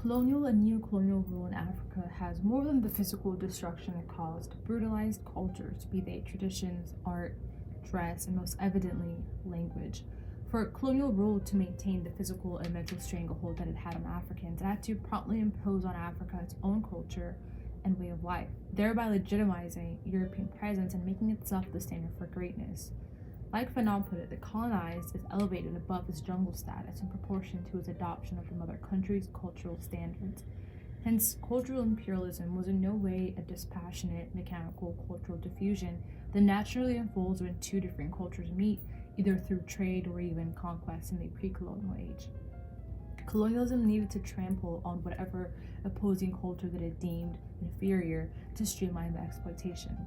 Colonial and neo-colonial rule in Africa has more than the physical destruction it caused brutalized cultures, be they traditions, art, dress, and most evidently, language. For colonial rule to maintain the physical and mental stranglehold that it had on Africans, it had to promptly impose on Africa its own culture and way of life, thereby legitimizing European presence and making itself the standard for greatness. Like Fanon put it, the colonized is elevated above its jungle status in proportion to its adoption of the mother country's cultural standards. Hence, cultural imperialism was in no way a dispassionate, mechanical cultural diffusion that naturally unfolds when two different cultures meet, either through trade or even conquest in the pre-colonial age. Colonialism needed to trample on whatever opposing culture that it deemed inferior to streamline the exploitation.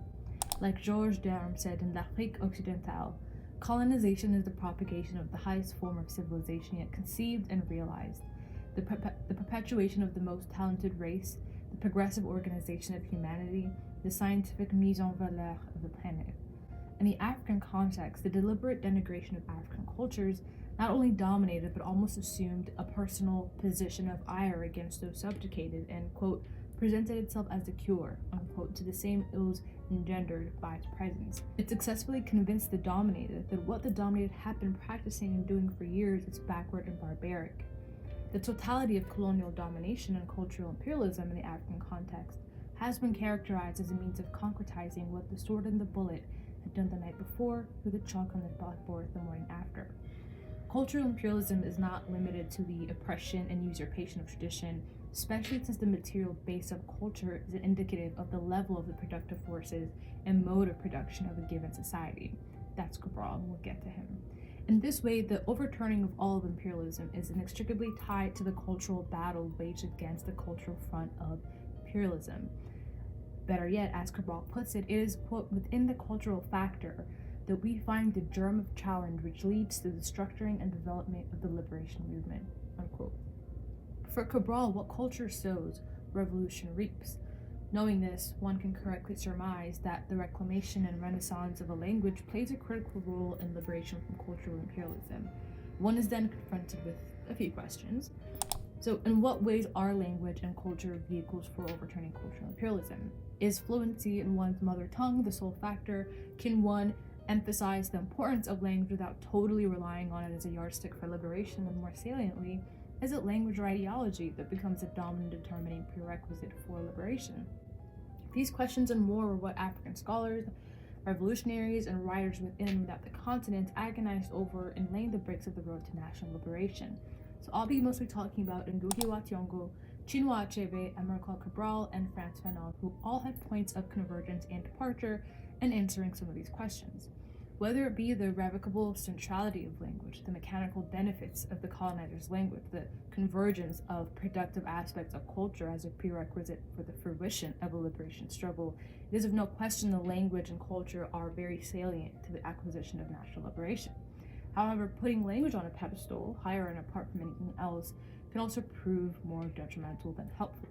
Like Georges Derme said in L'Afrique Occidentale, colonization is the propagation of the highest form of civilization yet conceived and realized, the perpetuation of the most talented race, the progressive organization of humanity, the scientific mise en valeur of the planet. In the African context, the deliberate denigration of African cultures not only dominated but almost assumed a personal position of ire against those subjugated and, quote, presented itself as the cure, unquote, to the same ills engendered by its presence. It successfully convinced the dominated that what the dominated had been practicing and doing for years is backward and barbaric. The totality of colonial domination and cultural imperialism in the African context has been characterized as a means of concretizing what the sword and the bullet had done the night before through the chalk on the blackboard the morning after. Cultural imperialism is not limited to the oppression and usurpation of tradition, especially since the material base of culture is indicative of the level of the productive forces and mode of production of a given society. That's Cabral, and we'll get to him. In this way, the overturning of all of imperialism is inextricably tied to the cultural battle waged against the cultural front of imperialism. Better yet, as Cabral puts it, it is, quote, within the cultural factor that we find the germ of challenge which leads to the structuring and development of the liberation movement, unquote. For Cabral, what culture sows, revolution reaps. Knowing this, one can correctly surmise that the reclamation and renaissance of a language plays a critical role in liberation from cultural imperialism. One is then confronted with a few questions. So, in what ways are language and culture vehicles for overturning cultural imperialism? Is fluency in one's mother tongue the sole factor? Can one emphasize the importance of language without totally relying on it as a yardstick for liberation? And more saliently, is it language or ideology that becomes a dominant determining prerequisite for liberation? These questions and more were what African scholars, revolutionaries, and writers within and without the continent agonized over in laying the bricks of the road to national liberation. So I'll be mostly talking about Ngugi wa Thiong'o, Chinua Achebe, Amilcar Cabral, and Franz Fanon, who all had points of convergence and departure in answering some of these questions. Whether it be the irrevocable centrality of language, the mechanical benefits of the colonizer's language, the convergence of productive aspects of culture as a prerequisite for the fruition of a liberation struggle, it is of no question the language and culture are very salient to the acquisition of national liberation. However, putting language on a pedestal, higher and apart from anything else, can also prove more detrimental than helpful.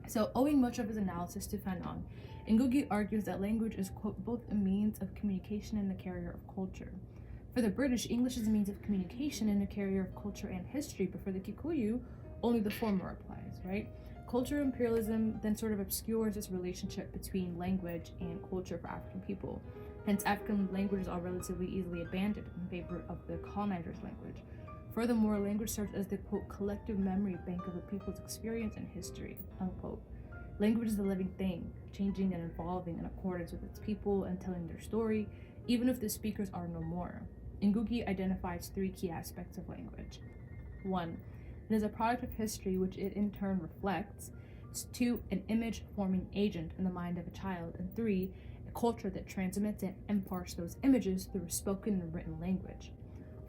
So, owing much of his analysis to Fanon, Ngũgĩ argues that language is, quote, both a means of communication and a carrier of culture. For the British, English is a means of communication and a carrier of culture and history, but for the Kikuyu, only the former applies, right? Cultural imperialism then sort of obscures this relationship between language and culture for African people. Hence, African languages are relatively easily abandoned in favor of the colonizer's language. Furthermore, language serves as the, quote, collective memory bank of a people's experience and history, unquote. Language is a living thing, changing and evolving in accordance with its people and telling their story, even if the speakers are no more. Ngũgĩ identifies three key aspects of language. 1. It is a product of history which it in turn reflects. 2. An image-forming agent in the mind of a child. And 3. A culture that transmits and imparts those images through spoken and written language.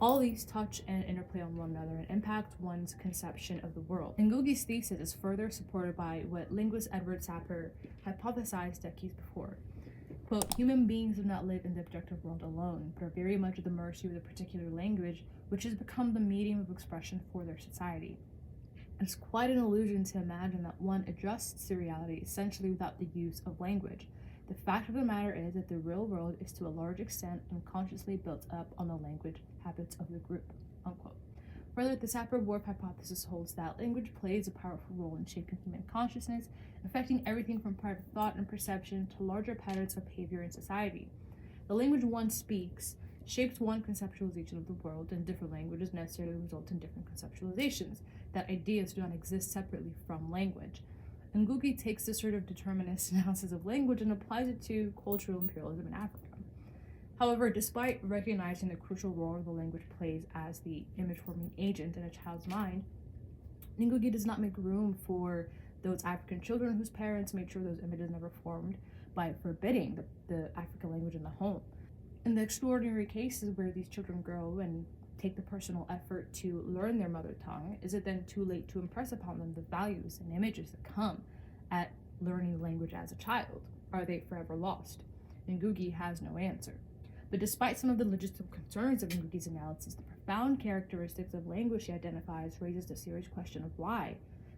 All these touch and interplay on one another and impact one's conception of the world. Ngũgĩ's thesis is further supported by what linguist Edward Sapir hypothesized decades before. Quote, human beings do not live in the objective world alone, but are very much at the mercy of the particular language which has become the medium of expression for their society. It's quite an illusion to imagine that one adjusts to reality essentially without the use of language. The fact of the matter is that the real world is to a large extent unconsciously built up on the language habits of the group, unquote. Further, the Sapir-Whorf hypothesis holds that language plays a powerful role in shaping human consciousness, affecting everything from private thought and perception to larger patterns of behavior in society. The language one speaks shapes one conceptualization of the world, and different languages necessarily result in different conceptualizations, that ideas do not exist separately from language. And Ngũgĩ takes this sort of determinist analysis of language and applies it to cultural imperialism in Africa. However, despite recognizing the crucial role the language plays as the image-forming agent in a child's mind, Ngũgĩ does not make room for those African children whose parents made sure those images never formed by forbidding the African language in the home. In the extraordinary cases where these children grow and take the personal effort to learn their mother tongue, is it then too late to impress upon them the values and images that come at learning language as a child? Are they forever lost? Ngũgĩ has no answer. But despite some of the logistical concerns of Ngũgĩ's analysis, the profound characteristics of language she identifies raises the serious question of why,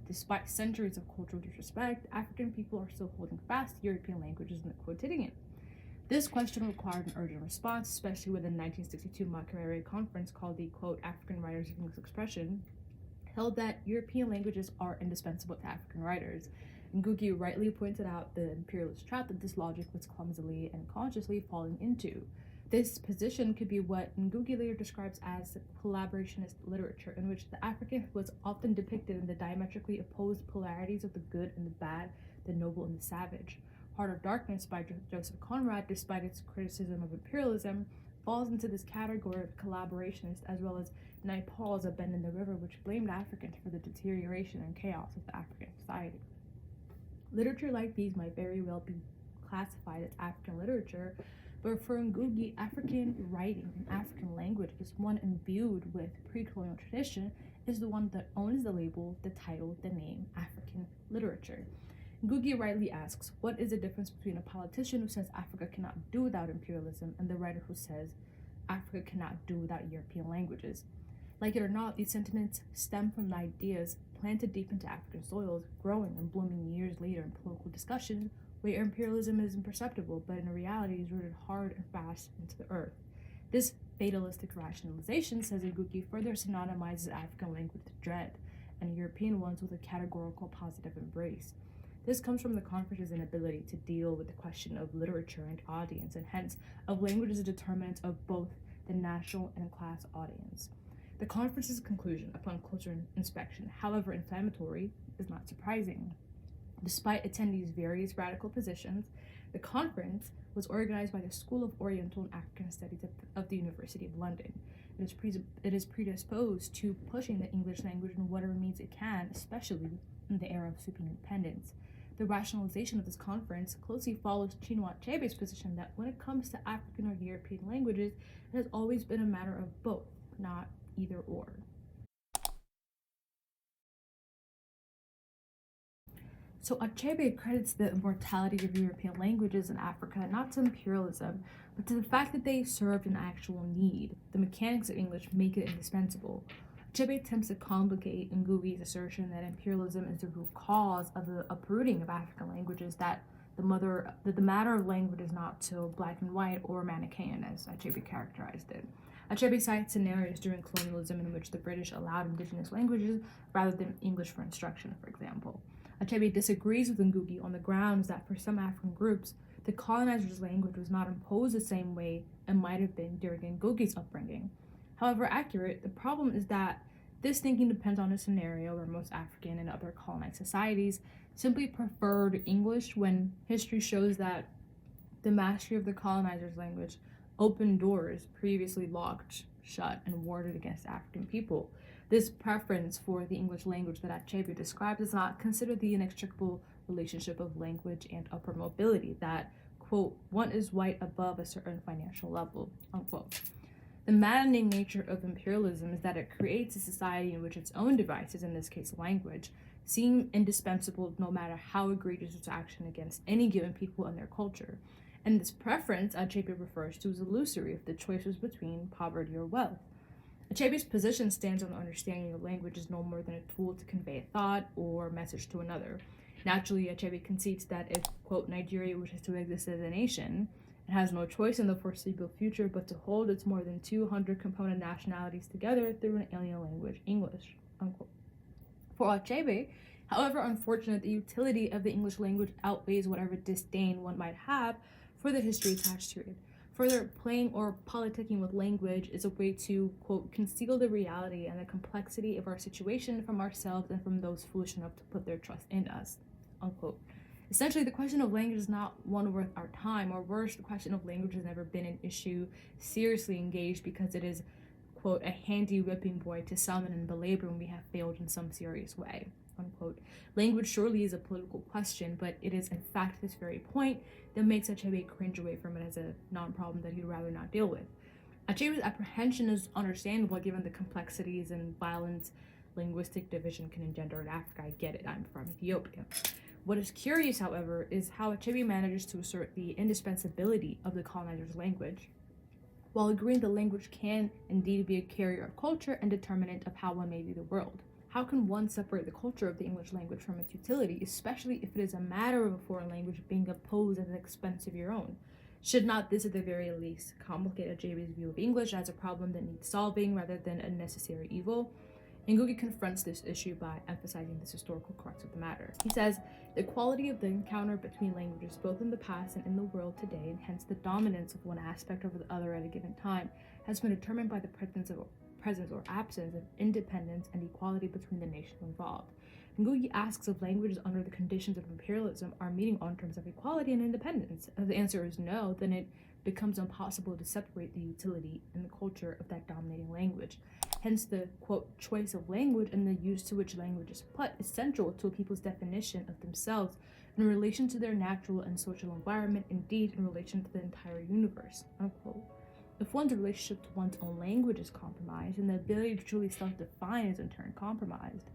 despite centuries of cultural disrespect, African people are still holding fast to European languages in the quotidian. This question required an urgent response, especially when the 1962 Makerere conference, called the, quote, African Writers of English Expression, held that European languages are indispensable to African writers. Ngũgĩ rightly pointed out the imperialist trap that this logic was clumsily and consciously falling into. This position could be what Ngũgĩ later describes as collaborationist literature, in which the African was often depicted in the diametrically opposed polarities of the good and the bad, the noble and the savage. Heart of Darkness by Joseph Conrad, despite its criticism of imperialism, falls into this category of collaborationist, as well as Naipaul's A Bend in the River, which blamed Africans for the deterioration and chaos of the African society. Literature like these might very well be classified as African literature, but for Ngũgĩ, African writing and African language is one imbued with pre-colonial tradition, is the one that owns the label, the title, the name, African literature. Ngũgĩ rightly asks, what is the difference between a politician who says Africa cannot do without imperialism and the writer who says Africa cannot do without European languages? Like it or not, these sentiments stem from the ideas planted deep into African soils, growing and blooming years later in political discussions, where imperialism is imperceptible, but in reality is rooted hard and fast into the earth. This fatalistic rationalization, says Ngũgĩ, further synonymizes African language with dread, and European ones with a categorical positive embrace. This comes from the conference's inability to deal with the question of literature and audience, and hence of language as a determinant of both the national and class audience. The conference's conclusion, upon closer inspection, however inflammatory, is not surprising. Despite attendees' various radical positions, the conference was organized by the School of Oriental and African Studies of the University of London. It is predisposed to pushing the English language in whatever means it can, especially in the era of sweeping independence. The rationalization of this conference closely follows Chinua Achebe's position that when it comes to African or European languages, it has always been a matter of both, not either or. So Achebe credits the immortality of European languages in Africa not to imperialism, but to the fact that they served an actual need. The mechanics of English make it indispensable. Achebe attempts to complicate Ngũgĩ's assertion that imperialism is the root cause of the uprooting of African languages, that the matter of language is not so black and white or Manichaean as Achebe characterized it. Achebe cites scenarios during colonialism in which the British allowed indigenous languages rather than English for instruction, for example. Achebe disagrees with Ngũgĩ on the grounds that for some African groups, the colonizers' language was not imposed the same way it might have been during Ngũgĩ's upbringing. However accurate, the problem is that this thinking depends on a scenario where most African and other colonized societies simply preferred English, when history shows that the mastery of the colonizers' language opened doors previously locked shut and warded against African people. This preference for the English language that Achebe described does not consider the inextricable relationship of language and upward mobility, that, quote, one is white above a certain financial level, unquote. The maddening nature of imperialism is that it creates a society in which its own devices, in this case language, seem indispensable no matter how egregious its action against any given people and their culture. And this preference Achebe refers to as illusory if the choice was between poverty or wealth. Achebe's position stands on the understanding that language is no more than a tool to convey a thought or message to another. Naturally, Achebe concedes that if, quote, Nigeria wishes to exist as a nation, It has no choice in the foreseeable future but to hold its more than 200 component nationalities together through an alien language, English, unquote. For Achebe, however unfortunate, the utility of the English language outweighs whatever disdain one might have for the history attached to it. Further, playing or politicking with language is a way to, quote, conceal the reality and the complexity of our situation from ourselves and from those foolish enough to put their trust in us, unquote. Essentially, the question of language is not one worth our time, or worse, the question of language has never been an issue seriously engaged because it is, quote, a handy whipping boy to summon and belabor when we have failed in some serious way, unquote. Language surely is a political question, but it is in fact this very point that makes Achebe cringe away from it as a non-problem that he'd rather not deal with. Achebe's apprehension is understandable given the complexities and violent linguistic division can engender in Africa. I get it, I'm from Ethiopia. What is curious, however, is how Achebe manages to assert the indispensability of the colonizer's language, while agreeing the language can indeed be a carrier of culture and determinant of how one may view the world. How can one separate the culture of the English language from its utility, especially if it is a matter of a foreign language being opposed at the expense of your own? Should not this at the very least complicate Achebe's view of English as a problem that needs solving rather than a necessary evil? Ngũgĩ confronts this issue by emphasizing this historical crux of the matter. He says, the quality of the encounter between languages both in the past and in the world today, and hence the dominance of one aspect over the other at a given time, has been determined by the presence or absence of independence and equality between the nations involved. Ngũgĩ asks if languages under the conditions of imperialism are meeting on terms of equality and independence. If the answer is no, then it becomes impossible to separate the utility and the culture of that dominating language. Hence, the, quote, choice of language and the use to which language is put is central to a people's definition of themselves in relation to their natural and social environment, indeed in relation to the entire universe, unquote. If one's relationship to one's own language is compromised, and the ability to truly self-define is in turn compromised,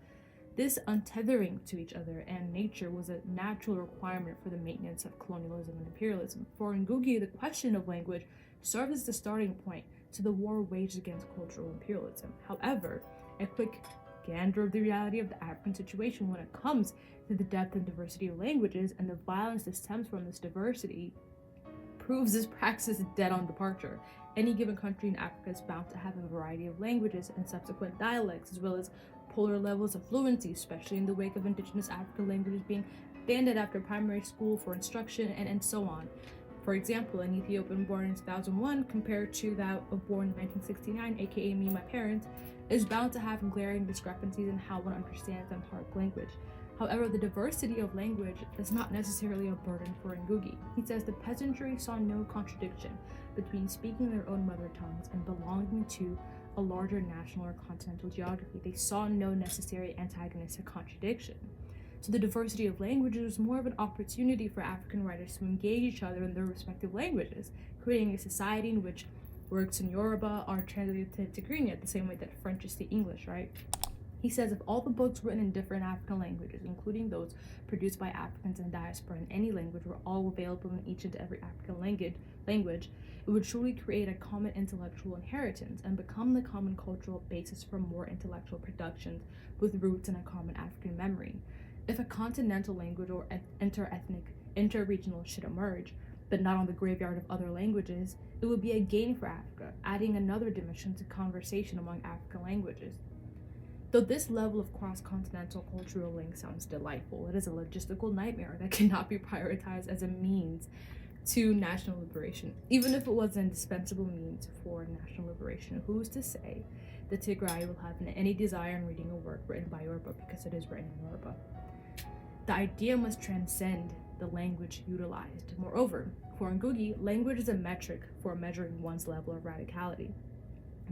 this untethering to each other and nature was a natural requirement for the maintenance of colonialism and imperialism. For Ngũgĩ, the question of language served as the starting point to the war waged against cultural imperialism. However, a quick gander of the reality of the African situation when it comes to the depth and diversity of languages and the violence that stems from this diversity proves this praxis dead on departure. Any given country in Africa is bound to have a variety of languages and subsequent dialects, as well as polar levels of fluency, especially in the wake of indigenous African languages being banded after primary school for instruction and so on. For example, an Ethiopian born in 2001 compared to that of born in 1969, aka me, my parents, is bound to have glaring discrepancies in how one understands Amharic language. However, the diversity of language is not necessarily a burden for Ngũgĩ. He says the peasantry saw no contradiction between speaking their own mother tongues and belonging to a larger national or continental geography. They saw no necessary antagonistic contradiction. So the diversity of languages was more of an opportunity for African writers to engage each other in their respective languages, creating a society in which works in Yoruba are translated to Tigrinya the same way that French is to English, right? He says if all the books written in different African languages, including those produced by Africans in diaspora in any language, were all available in each and every African language, it would truly create a common intellectual inheritance and become the common cultural basis for more intellectual productions with roots in a common African memory. If a continental language or inter-ethnic, inter-regional should emerge, but not on the graveyard of other languages, it would be a gain for Africa, adding another dimension to conversation among African languages. Though this level of cross-continental cultural link sounds delightful, it is a logistical nightmare that cannot be prioritized as a means to national liberation. Even if it was an indispensable means for national liberation, who's to say that Tigray will have any desire in reading a work written by Yoruba because it is written in Yoruba? The idea must transcend the language utilized. Moreover, for Ngũgĩ, language is a metric for measuring one's level of radicality.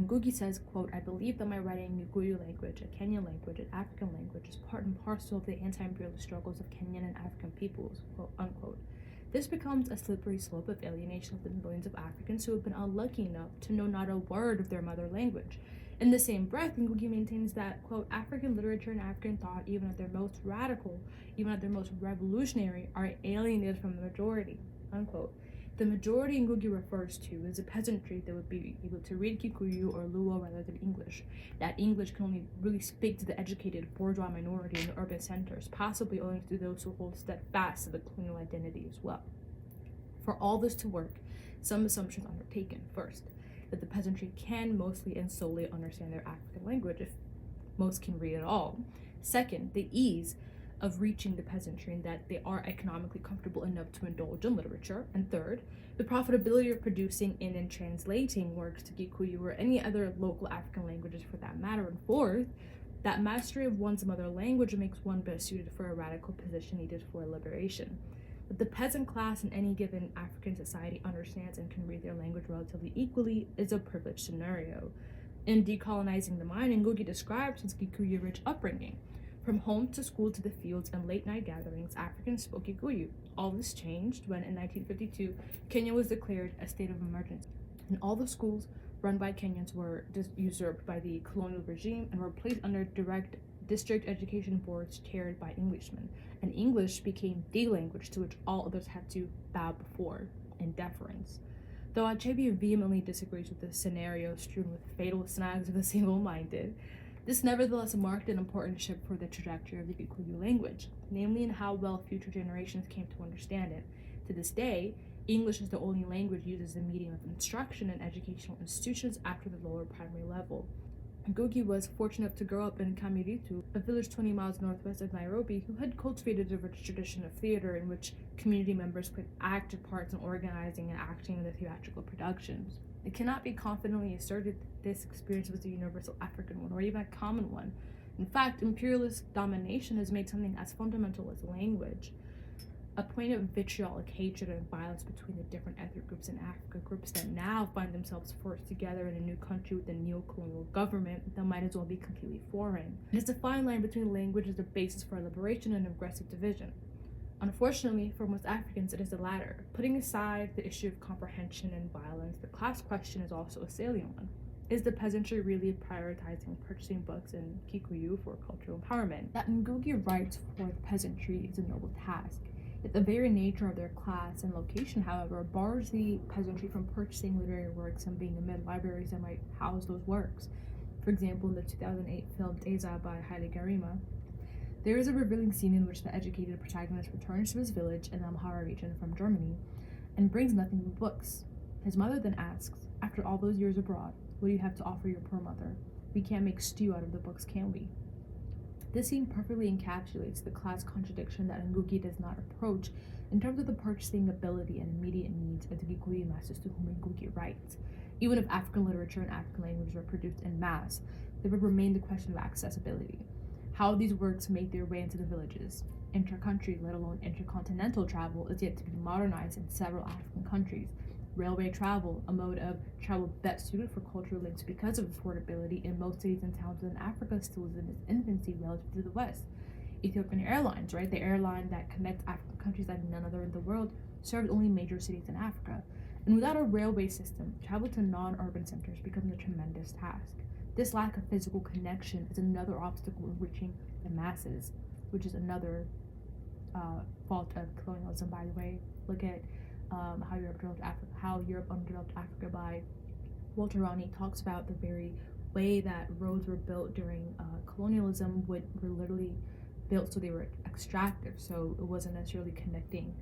Ngũgĩ says, quote, I believe that my writing Ngũgĩ language, a Kenyan language, an African language, is part and parcel of the anti-imperialist struggles of Kenyan and African peoples, quote, unquote. This becomes a slippery slope of alienation of the millions of Africans who have been unlucky enough to know not a word of their mother language. In the same breath, Ngũgĩ maintains that, quote, African literature and African thought, even at their most radical, even at their most revolutionary, are alienated from the majority, unquote. The majority Ngũgĩ refers to is a peasantry that would be able to read Kikuyu or Luo rather than English. That English can only really speak to the educated bourgeois minority in the urban centers, possibly owing to those who hold steadfast to the colonial identity as well. For all this to work, some assumptions undertaken. First, that the peasantry can mostly and solely understand their African language if most can read at all. Second, the ease of reaching the peasantry and that they are economically comfortable enough to indulge in literature. And third, the profitability of producing in and translating works to Gikuyu or any other local African languages for that matter. And fourth, that mastery of one's mother language makes one best suited for a radical position needed for liberation. That the peasant class in any given African society understands and can read their language relatively equally is a privileged scenario. In Decolonizing the Mind, Ngugi describes his Gikuyu-rich upbringing. From home to school to the fields and late-night gatherings, Africans spoke Gikuyu. All this changed when, in 1952, Kenya was declared a state of emergency, and all the schools run by Kenyans were usurped by the colonial regime and were placed under direct district education boards chaired by Englishmen, and English became the language to which all others had to bow before in deference. Though Achebe vehemently disagrees with this scenario strewn with fatal snags of the single-minded, this nevertheless marked an important shift for the trajectory of the Gikuyu language, namely in how well future generations came to understand it. To this day, English is the only language used as a medium of instruction in educational institutions after the lower primary level. Ngugi was fortunate enough to grow up in Kamiritu, a village 20 miles northwest of Nairobi, who had cultivated a rich tradition of theater in which community members played active parts in organizing and acting in the theatrical productions. It cannot be confidently asserted that this experience was a universal African one, or even a common one. In fact, imperialist domination has made something as fundamental as language a point of vitriolic hatred and violence between the different ethnic groups in Africa, groups that now find themselves forced together in a new country with a neo-colonial government that might as well be completely foreign. It is a fine line between language as the basis for liberation and aggressive division. Unfortunately, for most Africans, it is the latter. Putting aside the issue of comprehension and violence, the class question is also a salient one. Is the peasantry really prioritizing purchasing books in Kikuyu for cultural empowerment? That Ngugi writes for the peasantry is a noble task. Yet the very nature of their class and location, however, bars the peasantry from purchasing literary works and being amid libraries that might house those works. For example, in the 2008 film Eza by Haile Gerima, there is a revealing scene in which the educated protagonist returns to his village in the Amhara region from Germany and brings nothing but books. His mother then asks, after all those years abroad, what do you have to offer your poor mother? We can't make stew out of the books, can we? This scene perfectly encapsulates the class contradiction that Ngugi does not approach in terms of the purchasing ability and immediate needs of the Gikuyu masses to whom Ngugi writes. Even if African literature and African languages were produced en masse, there would remain the question of accessibility. How these works make their way into the villages. Inter-country, let alone intercontinental travel, is yet to be modernized in several African countries. Railway travel, a mode of travel best suited for cultural links because of affordability in most cities and towns in Africa, still is in its infancy relative to the West. Ethiopian Airlines, right, the airline that connects African countries like none other in the world, serves only major cities in Africa. And without a railway system, travel to non-urban centers becomes a tremendous task. This lack of physical connection is another obstacle in reaching the masses, which is another fault of colonialism, by the way. Look at how Europe underdeveloped Africa by Walter Ronnie talks about the very way that roads were built during colonialism were literally built so they were extractive, so it wasn't necessarily connecting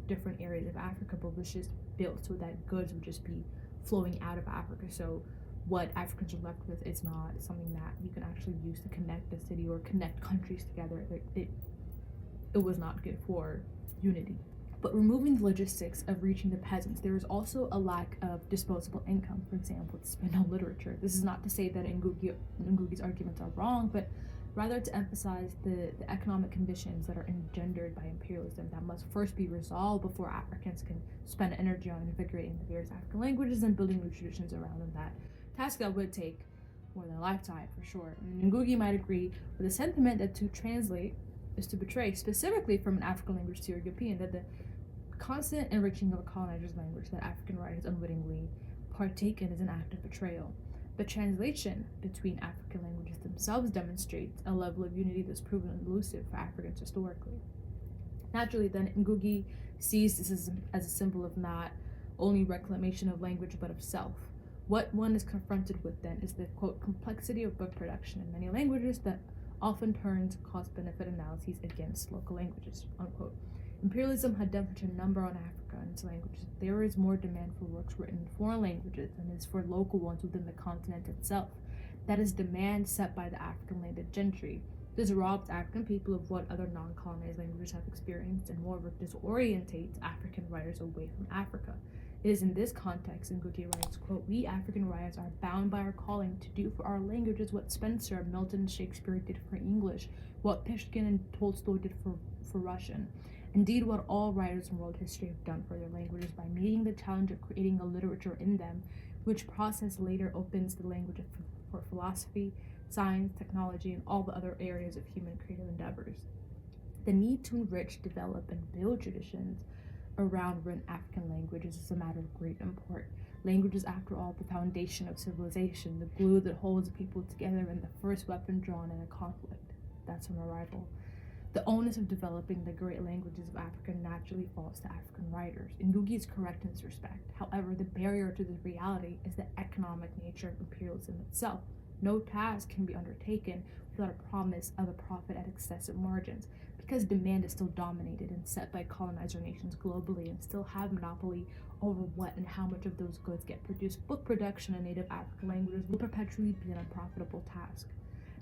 different areas of Africa, but was just built so that goods would just be flowing out of Africa. So what Africans are left with is not something that you can actually use to connect the city or connect countries together. It was not good for unity. But removing the logistics of reaching the peasants, there is also a lack of disposable income, for example, to spend on literature. This is not to say that Ngugi's arguments are wrong, but rather to emphasize the economic conditions that are engendered by imperialism that must first be resolved before Africans can spend energy on invigorating the various African languages and building new traditions around them. That task that would take more than a lifetime, for sure. And Ngugi might agree with the sentiment that to translate is to betray, specifically from an African language to European, that the constant enriching of a colonizer's language that African writers unwittingly partake in is an act of betrayal. The translation between African languages themselves demonstrates a level of unity that's proven elusive for Africans historically. Naturally, then, Ngugi sees this as a symbol of not only reclamation of language, but of self. What one is confronted with, then, is the, quote, complexity of book production in many languages that often turns cost-benefit analyses against local languages, unquote. Imperialism had done such a number on Africa and its languages. There is more demand for works written in foreign languages than is for local ones within the continent itself. That is demand set by the African landed gentry. This robs African people of what other non-colonized languages have experienced and moreover disorientates African writers away from Africa. It is in this context, Ngugi writes, quote, "We African writers are bound by our calling to do for our languages what Spencer, Milton, and Shakespeare did for English, what Pushkin and Tolstoy did for Russian. Indeed, what all writers in world history have done for their languages by meeting the challenge of creating a literature in them, which process later opens the language for philosophy, science, technology, and all the other areas of human creative endeavors. The need to enrich, develop, and build traditions around written African languages is a matter of great import. Language is, after all, the foundation of civilization, the glue that holds people together, and the first weapon drawn in a conflict." That's from Arrival. The onus of developing the great languages of Africa naturally falls to African writers. Ngugi is correct in this respect. However, the barrier to this reality is the economic nature of imperialism itself. No task can be undertaken without a promise of a profit at excessive margins, because demand is still dominated and set by colonizer nations globally and still have monopoly over what and how much of those goods get produced. Book production in native African languages will perpetually be an unprofitable task.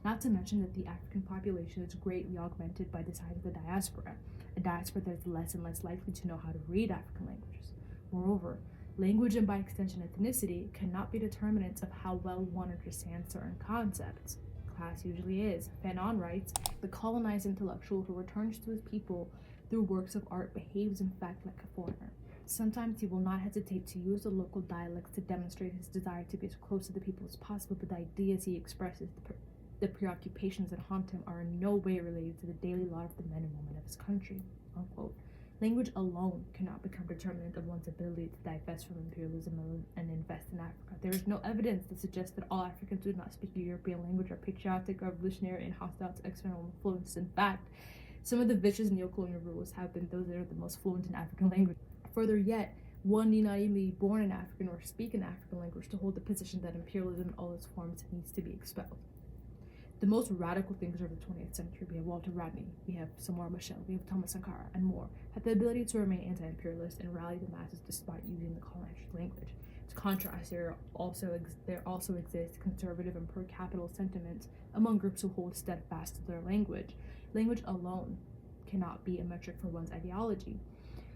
Not to mention that the African population is greatly augmented by the size of the diaspora, a diaspora that is less and less likely to know how to read African languages. Moreover, language and by extension ethnicity cannot be determinants of how well one understands certain concepts. Class usually is. Fanon writes, "The colonized intellectual who returns to his people through works of art behaves in fact like a foreigner. Sometimes he will not hesitate to use the local dialects to demonstrate his desire to be as close to the people as possible, but the ideas he expresses, the preoccupations that haunt him, are in no way related to the daily lot of the men and women of his country." Unquote. Language alone cannot become determinant of one's ability to divest from imperialism and invest in Africa. There is no evidence to suggest that all Africans who do not speak a European language are patriotic, revolutionary, and hostile to external influence. In fact, some of the vicious neocolonial rulers have been those that are the most fluent in African language. Further yet, one need not even be born in African or speak an African language to hold the position that imperialism in all its forms needs to be expelled. The most radical thinkers of the 20th century, we have Walter Rodney, we have Samora Machel, we have Thomas Sankara, and more, had the ability to remain anti-imperialist and rally the masses despite using the colonizer's language. To contrast, there also exist conservative and pro-capital sentiments among groups who hold steadfast to their language. Language alone cannot be a metric for one's ideology.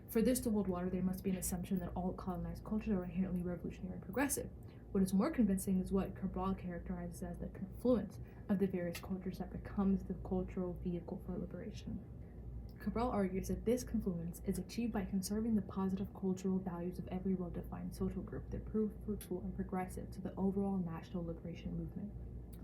For this to hold water, there must be an assumption that all colonized cultures are inherently revolutionary and progressive. What is more convincing is what Cabral characterizes as the confluence of the various cultures that becomes the cultural vehicle for liberation. Cabral argues that this confluence is achieved by conserving the positive cultural values of every well-defined social group that prove fruitful and progressive to the overall national liberation movement.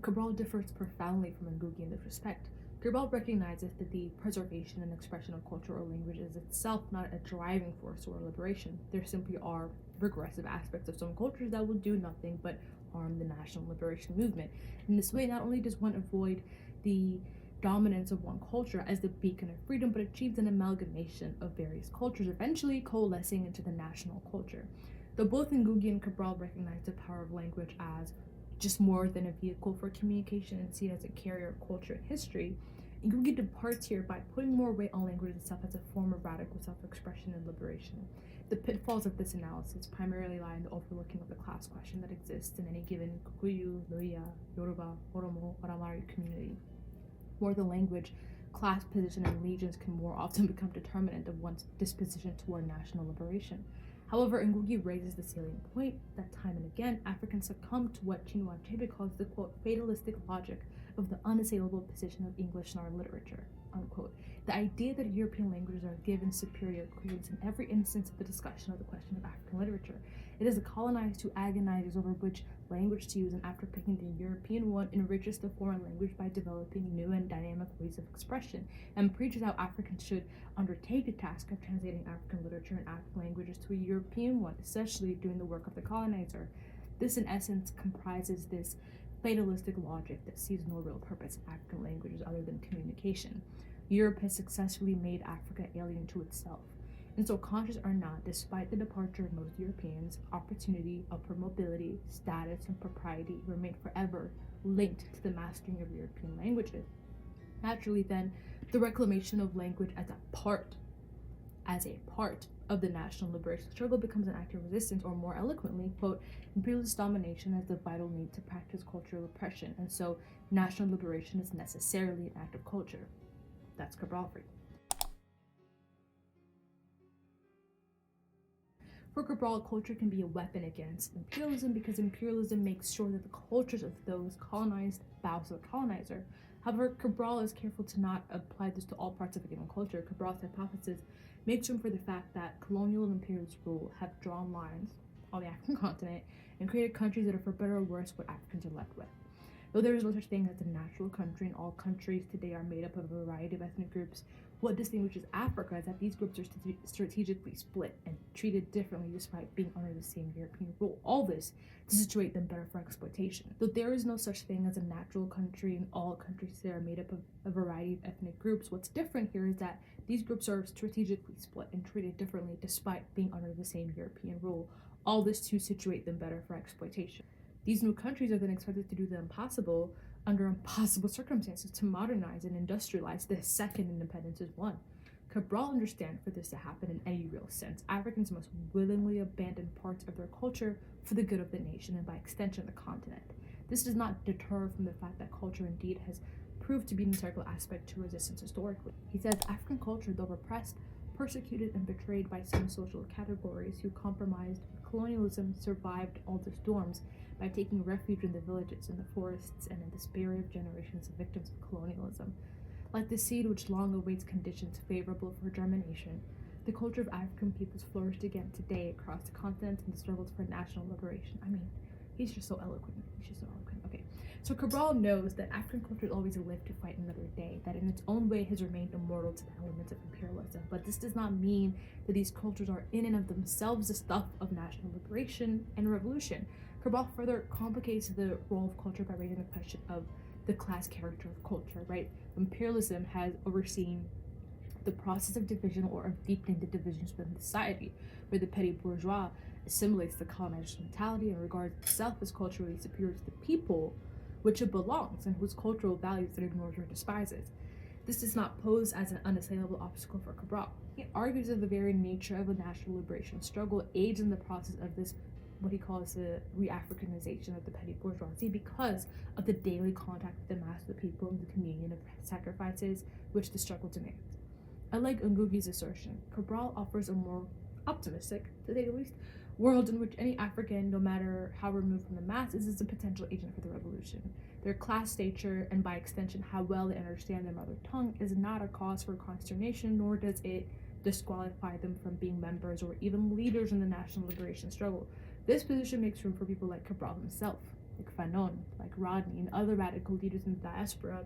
Cabral differs profoundly from Ngugi in this respect. Cabral recognizes that the preservation and expression of culture or language is itself not a driving force or liberation. There simply are regressive aspects of some cultures that will do nothing but harm the national liberation movement. In this way, not only does one avoid the dominance of one culture as the beacon of freedom, but achieves an amalgamation of various cultures, eventually coalescing into the national culture. Though both Ngugi and Cabral recognize the power of language as just more than a vehicle for communication and see it as a carrier of culture and history, Ngugi departs here by putting more weight on language itself as a form of radical self-expression and liberation. The pitfalls of this analysis primarily lie in the overlooking of the class question that exists in any given Kikuyu, Luhya, Yoruba, Oromo, or Amharic community. More than language, class, position, and allegiance can more often become determinant of one's disposition toward national liberation. However, Ngugi raises the salient point that time and again, Africans succumb to what Chinua Achebe calls the, quote, fatalistic logic of the unassailable position of English in our literature, unquote. The idea that European languages are given superior credence in every instance of the discussion of the question of African literature. It is the colonized who agonizes over which language to use, and after picking the European one, enriches the foreign language by developing new and dynamic ways of expression, and preaches how Africans should undertake the task of translating African literature and African languages to a European one, essentially doing the work of the colonizer. This, in essence, comprises this fatalistic logic that sees no real purpose in African languages other than communication. Europe has successfully made Africa alien to itself. And so, conscious or not, despite the departure of most Europeans, opportunity, upward mobility, status, and propriety remain forever linked to the mastering of European languages. Naturally, then, the reclamation of language as a part as a part of the national liberation struggle becomes an act of resistance, or more eloquently, quote, imperialist domination has the vital need to practice cultural oppression, and so national liberation is necessarily an act of culture. That's Cabral for you. For Cabral, culture can be a weapon against imperialism because imperialism makes sure that the cultures of those colonized bow to the colonizer. However, Cabral is careful to not apply this to all parts of a given culture. Cabral's hypothesis makes room for the fact that colonial and imperialist rule have drawn lines on the African continent and created countries that are, for better or worse, what Africans are left with. Though there is no such thing as a natural country, and all countries today are made up of a variety of ethnic groups, what distinguishes Africa is that these groups are strategically split and treated differently despite being under the same European rule. All this to situate them better for exploitation. Though there is no such thing as a natural country, and all countries today are made up of a variety of ethnic groups, what's different here is that these groups are strategically split and treated differently despite being under the same European rule. All this to situate them better for exploitation. These new countries are then expected to do the impossible under impossible circumstances to modernize and industrialize the second independence is won. Cabral understands for this to happen in any real sense, Africans must willingly abandon parts of their culture for the good of the nation and by extension the continent. This does not deter from the fact that culture indeed has proved to be an integral aspect to resistance historically. He says African culture, though repressed, persecuted and betrayed by some social categories who compromised colonialism, survived all the storms by taking refuge in the villages, in the forests, and in the spirit of generations of victims of colonialism. Like the seed which long awaits conditions favorable for germination, the culture of African peoples flourished again today across the continent in the struggles for national liberation. I mean, he's just so eloquent. Okay. So Cabral knows that African culture has always lived to fight another day, that in its own way has remained immortal to the elements of imperialism. But this does not mean that these cultures are in and of themselves the stuff of national liberation and revolution. Cabral further complicates the role of culture by raising the question of the class character of culture, right? Imperialism has overseen the process of division or of deepening the divisions within society, where the petty bourgeois assimilates the colonizer's mentality and regards itself as culturally superior to the people which it belongs and whose cultural values it ignores or despises. This does not pose as an unassailable obstacle for Cabral. He argues that the very nature of a national liberation struggle aids in the process of this, what he calls the re-Africanization of the petty bourgeoisie, because of the daily contact with the mass of the people and the communion of sacrifices which the struggle demands. Unlike Ngugi's assertion, Cabral offers a more optimistic, to say the least, world in which any African, no matter how removed from the masses, is a potential agent for the revolution. Their class stature, and by extension how well they understand their mother tongue, is not a cause for consternation, nor does it disqualify them from being members or even leaders in the national liberation struggle. This position makes room for people like Cabral himself, like Fanon, like Rodney, and other radical leaders in the diaspora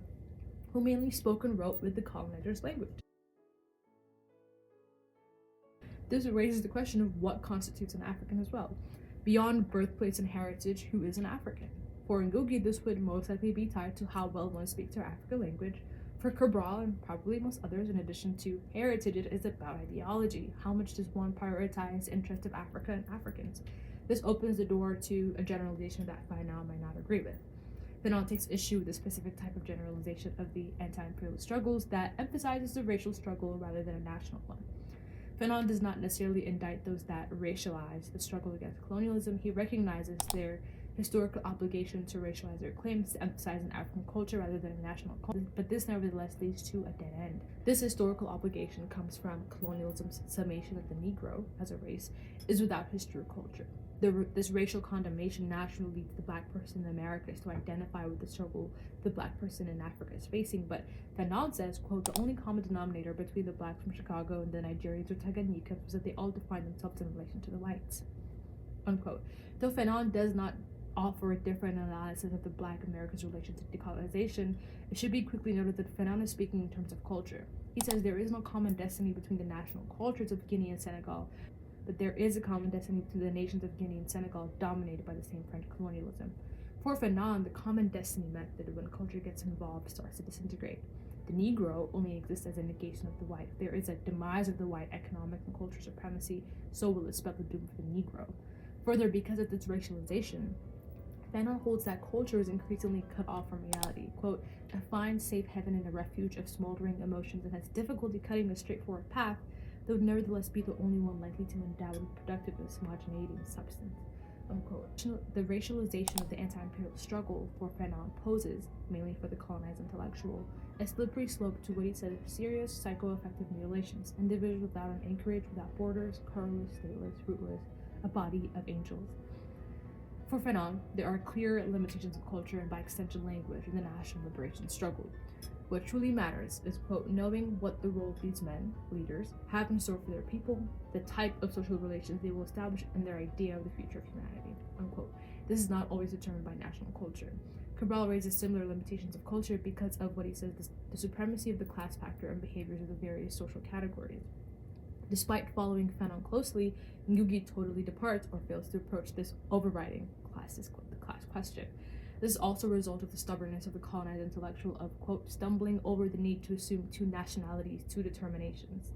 who mainly spoke and wrote with the colonizer's language. This raises the question of what constitutes an African as well. Beyond birthplace and heritage, who is an African? For Ngũgĩ, this would most likely be tied to how well one speaks their African language. For Cabral, and probably most others, in addition to heritage, it is about ideology. How much does one prioritize the interest of Africa and Africans? This opens the door to a generalization that Fanon might not agree with. Fanon takes issue with a specific type of generalization of the anti-imperialist struggles that emphasizes the racial struggle rather than a national one. Fanon does not necessarily indict those that racialize the struggle against colonialism. He recognizes their historical obligation to racialize their claims to emphasize an African culture rather than a national culture, but this nevertheless leads to a dead end. This historical obligation comes from colonialism's summation that the Negro, as a race, is without history or culture. This racial condemnation naturally leads the Black person in the Americas to identify with the struggle the Black person in Africa is facing, but Fanon says, quote, the only common denominator between the Blacks from Chicago and the Nigerians or Tanganyikans was that they all defined themselves in relation to the whites, unquote. Though Fanon does not offer a different analysis of the Black Americans' relation to decolonization, it should be quickly noted that Fanon is speaking in terms of culture. He says there is no common destiny between the national cultures of Guinea and Senegal, but there is a common destiny between the nations of Guinea and Senegal dominated by the same French colonialism. For Fanon, the common destiny meant that when culture gets involved, starts to disintegrate. The Negro only exists as a negation of the white. If there is a demise of the white economic and cultural supremacy, so will it spell the doom for the Negro. Further, because of its racialization, Fanon holds that culture is increasingly cut off from reality. Quote, a fine safe haven in a refuge of smoldering emotions and has difficulty cutting a straightforward path they would nevertheless be the only one likely to endow with productivist homogeneity and substance. Unquote. The racialization of the anti-imperial struggle for Fanon poses, mainly for the colonized intellectual, a slippery slope to what he said of serious, psycho-affective mutilations, individuals without an anchorage, without borders, colorless, stateless, rootless, a body of angels. For Fanon, there are clear limitations of culture and by extension language in the national liberation struggle. What truly matters is, quote, knowing what the role these men, leaders, have in store for their people, the type of social relations they will establish, and their idea of the future of humanity, unquote. This is not always determined by national culture. Cabral raises similar limitations of culture because of what he says the supremacy of the class factor and behaviors of the various social categories. Despite following Fanon closely, Ngugi totally departs or fails to approach this overriding the class question. This is also a result of the stubbornness of the colonized intellectual of, quote, stumbling over the need to assume two nationalities, two determinations.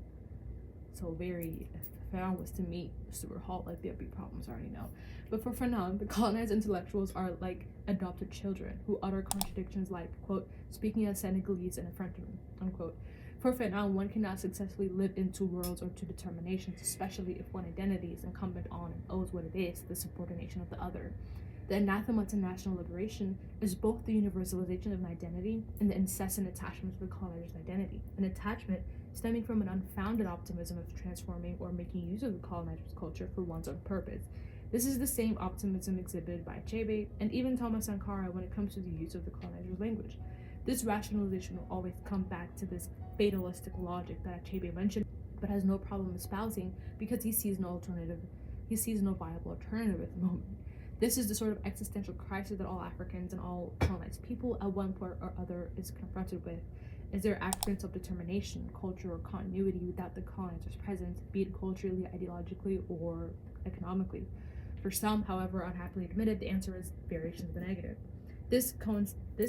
So if Fanon was to meet Stuart Hall, like, there'd be problems, I already know. But for Fanon, the colonized intellectuals are like adopted children who utter contradictions like, quote, speaking as Senegalese and effrontery, unquote. For Fanon, one cannot successfully live in two worlds or two determinations, especially if one identity is incumbent on and owes what it is, the subordination of the other. The anathema to national liberation is both the universalization of an identity and the incessant attachment to the colonizer's identity, an attachment stemming from an unfounded optimism of transforming or making use of the colonizer's culture for one's own purpose. This is the same optimism exhibited by Achebe and even Thomas Sankara when it comes to the use of the colonizer's language. This rationalization will always come back to this fatalistic logic that Achebe mentioned, but has no problem espousing because he sees no viable alternative at the moment. This is the sort of existential crisis that all Africans and all colonized people at one point or other is confronted with. Is there African self-determination, culture, or continuity without the colonizer's presence, be it culturally, ideologically, or economically? For some, however unhappily admitted, the answer is variations of the negative. This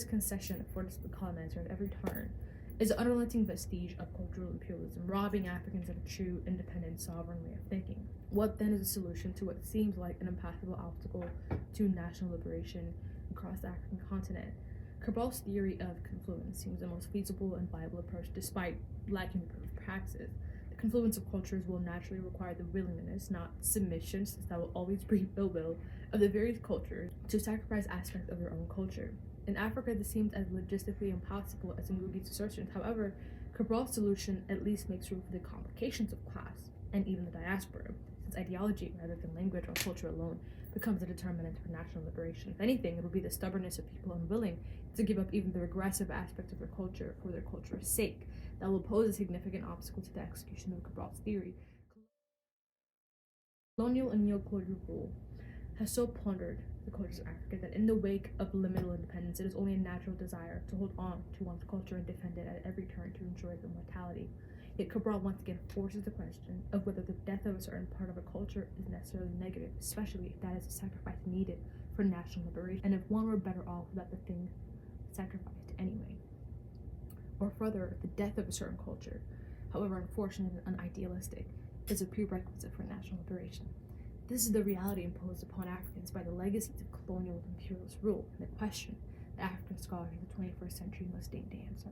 concession affords the colonizer at every turn is an unrelenting vestige of cultural imperialism, robbing Africans of a true, independent, sovereign way of thinking. What then is the solution to what seems like an impassable obstacle to national liberation across the African continent? Cabral's theory of confluence seems the most feasible and viable approach despite lacking the proof of praxis. The confluence of cultures will naturally require the willingness, not submission, since that will always breed ill will, of the various cultures to sacrifice aspects of their own culture. In Africa, this seems as logistically impossible as Ngugi's assertions. However, Cabral's solution at least makes room for the complications of class and even the diaspora, since ideology, rather than language or culture alone, becomes a determinant for national liberation. If anything, it will be the stubbornness of people unwilling to give up even the regressive aspects of their culture for their culture's sake that will pose a significant obstacle to the execution of Cabral's theory. Colonial and neo-colonial rule has so plundered the cultures of Africa that in the wake of liminal independence, it is only a natural desire to hold on to one's culture and defend it at every turn to enjoy its immortality. Yet Cabral once again forces the question of whether the death of a certain part of a culture is necessarily negative, especially if that is a sacrifice needed for national liberation, and if one were better off without the thing sacrificed anyway. Or further, the death of a certain culture, however unfortunate and unidealistic, is a prerequisite for national liberation. This is the reality imposed upon Africans by the legacies of colonial and imperialist rule, and the question that African scholars of the 21st century must deign to answer.